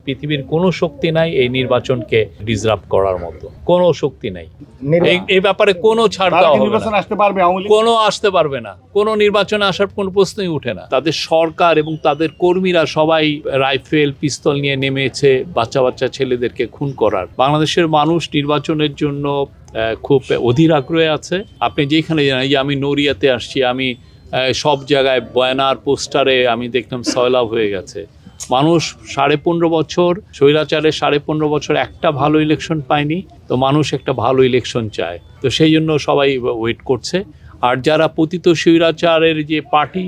পৃথিবীর কোনো শক্তি নাই এই নির্বাচনকে ডিসরাপ্ট করার মতো, কোনো শক্তি নাই। এই ব্যাপারে কোনো ছাড় দেওয়া হবে না, কোনো আসতে পারবে না, কোনো নির্বাচনে আসার কোনো প্রশ্নই উঠে না। তাদের সরকার এবং তাদের কর্মীরা সবাই রাইফেল পিস্তল নিয়ে নেমেছে বাচ্চা বাচ্চা ছেলেদেরকে খুন করার। বাংলাদেশের মানুষ নির্বাচনের জন্য খুব অধীর আগ্রহে আছে। আপনি যেখানে জানেন, যে আমি নড়িয়াতে আসছি, আমি সব জায়গায় ব্যানার পোস্টারে আমি দেখলাম সয়লাভ হয়ে গেছে। মানুষ 15.5 বছর স্বৈরাচারে 15.5 বছর একটা ভালো ইলেকশন পায়নি, তো মানুষ একটা ভালো ইলেকশন চায়, তো সেই জন্য সবাই ওয়েট করছে। আর যারা পতিত স্বৈরাচারের যে পার্টি,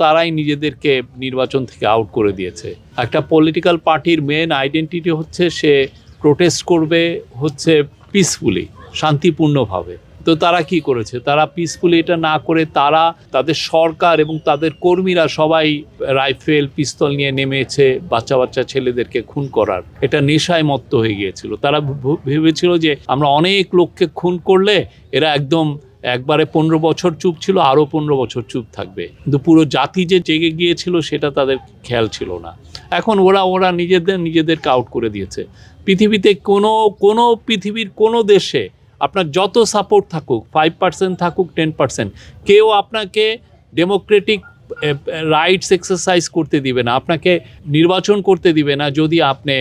তারাই নিজেদেরকে নির্বাচন থেকে আউট করে দিয়েছে। একটা পলিটিক্যাল পার্টির মেন আইডেন্টিটি হচ্ছে সে প্রোটেস্ট করবে হচ্ছে পিসফুলি, শান্তিপূর্ণভাবে। তো তারা কি করেছে? তারা পিসফুলি এটা না করে তারা তাদের সরকার এবং তাদের কর্মীরা সবাই রাইফেল পিস্তল নিয়ে নেমেছে বাচ্চা বাচ্চা ছেলেদেরকে খুন করার। এটা নেশায় মত্ত হয়ে গিয়েছিল। তারা ভেবেছিল যে আমরা অনেক লোককে খুন করলে এরা একবারে 15 বছর চুপ ছিল, আরও 15 বছর চুপ থাকবে। কিন্তু পুরো জাতি যে জেগে গিয়েছিল সেটা তাদের খেয়াল ছিল না। এখন ওরা নিজেদেরকে আউট করে দিয়েছে। পৃথিবীতে পৃথিবীর কোনো দেশে আপনার যত সাপোর্ট থাকুক, 5% থাকুক, 10%, কেউ আপনাকে ডেমোক্রেটিক রাইটস এক্সারসাইজ করতে দিবে না, আপনাকে নির্বাচন করতে দিবে না যদি আপনি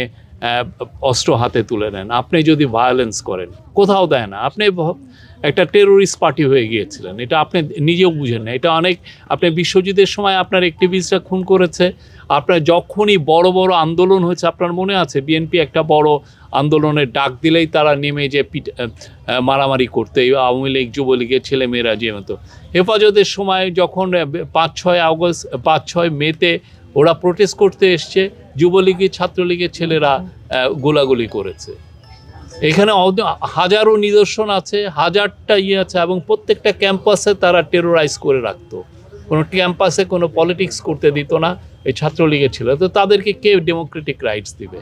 অস্ত্র হাতে তুলে নেন, আপনি যদি ভায়োলেন্স করেন। কোথাও দেয় না। আপনি একটা টেরোরিস্ট পার্টি হয়ে গিয়েছিলেন, এটা আপনি নিজেও বুঝেন না। এটা আপনি বিশ্বযুদ্ধের সময় আপনার অ্যাক্টিভিস্টরা খুন করেছে। আপনার যখনই বড় বড় আন্দোলন হয়েছে, আপনার মনে আছে বিএনপি একটা বড় আন্দোলনের ডাক দিলেই তারা নেমে যে মারামারি করতে, আওয়ামী লীগ যুবলীগের ছেলেমেয়েরা যে মতো। হেফাজতের সময় যখন 5-6 মেতে ওরা প্রোটেস্ট করতে এসছে, যুবলীগের ছাত্রলীগের ছেলেরা গোলাগুলি করেছে। এখানে হাজারো নিদর্শন আছে, হাজারটা আছে, এবং প্রত্যেকটা ক্যাম্পাসে তারা টেরোরাইজ করে রাখতো। কোনো ক্যাম্পাসে কোনো পলিটিক্স করতে দিত না এই ছাত্রলীগের ছিল। তো তাদেরকে কে ডেমোক্রেটিক রাইটস দিবে?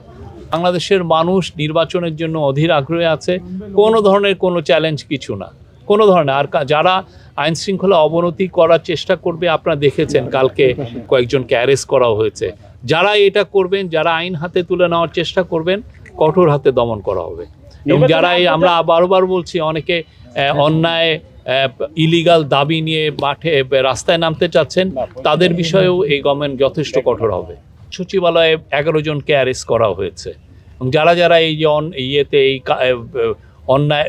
বাংলাদেশের মানুষ নির্বাচনের জন্য অধীর আগ্রহে আছে। কোনো ধরনের কোনো চ্যালেঞ্জ কিছু না, কোনো ধরনের। আর যারা আইন শৃঙ্খলা অবনতি করার চেষ্টা করবে, আপনারা দেখেছেন কালকে কয়েকজনকে অ্যারেস্ট করা হয়েছে। যারা এটা করবেন, যারা আইন হাতে তুলে নেওয়ার চেষ্টা করবেন, কঠোর হাতে দমন করা হবে। এবং যারা আমরা বারবার বলছি, অনেকে অন্যায় ইলিগাল দাবি নিয়ে রাস্তায় নামতে চাচ্ছেন, তাদের বিষয়েও এই গভর্নমেন্ট যথেষ্ট কঠোর হবে। সচিবালয়ে 11 জনকে অ্যারেস্ট করা হয়েছে। এবং যারা এই এই অন্যায়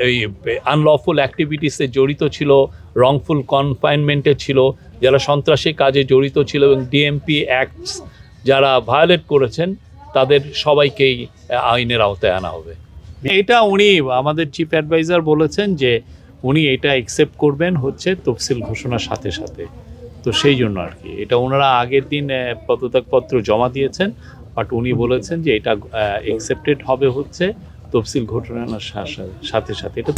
আনলফুল অ্যাক্টিভিটিসে জড়িত ছিল, রংফুল কনফাইনমেন্টে ছিল, যারা সন্ত্রাসী কাজে জড়িত ছিল এবং ডিএমপি অ্যাক্টস যারা ভায়োলেট করেছেন, তাদের সবাইকেই আইনের আওতায় আনা হবে। এটা উনি আমাদের চিফ অ্যাডভাইজার বলেছেন যে উনি এটা অ্যাকসেপ্ট করবেন হচ্ছে তফসিল ঘোষণার সাথে সাথে। তো সেই জন্য আর কি এটা ওনারা আগের দিন পদত্যাগপত্র জমা দিয়েছেন, বাট উনি বলেছেন যে এটা অ্যাকসেপ্টেড হবে হচ্ছে তফসিল ঘোষণার সাথে সাথে। এটা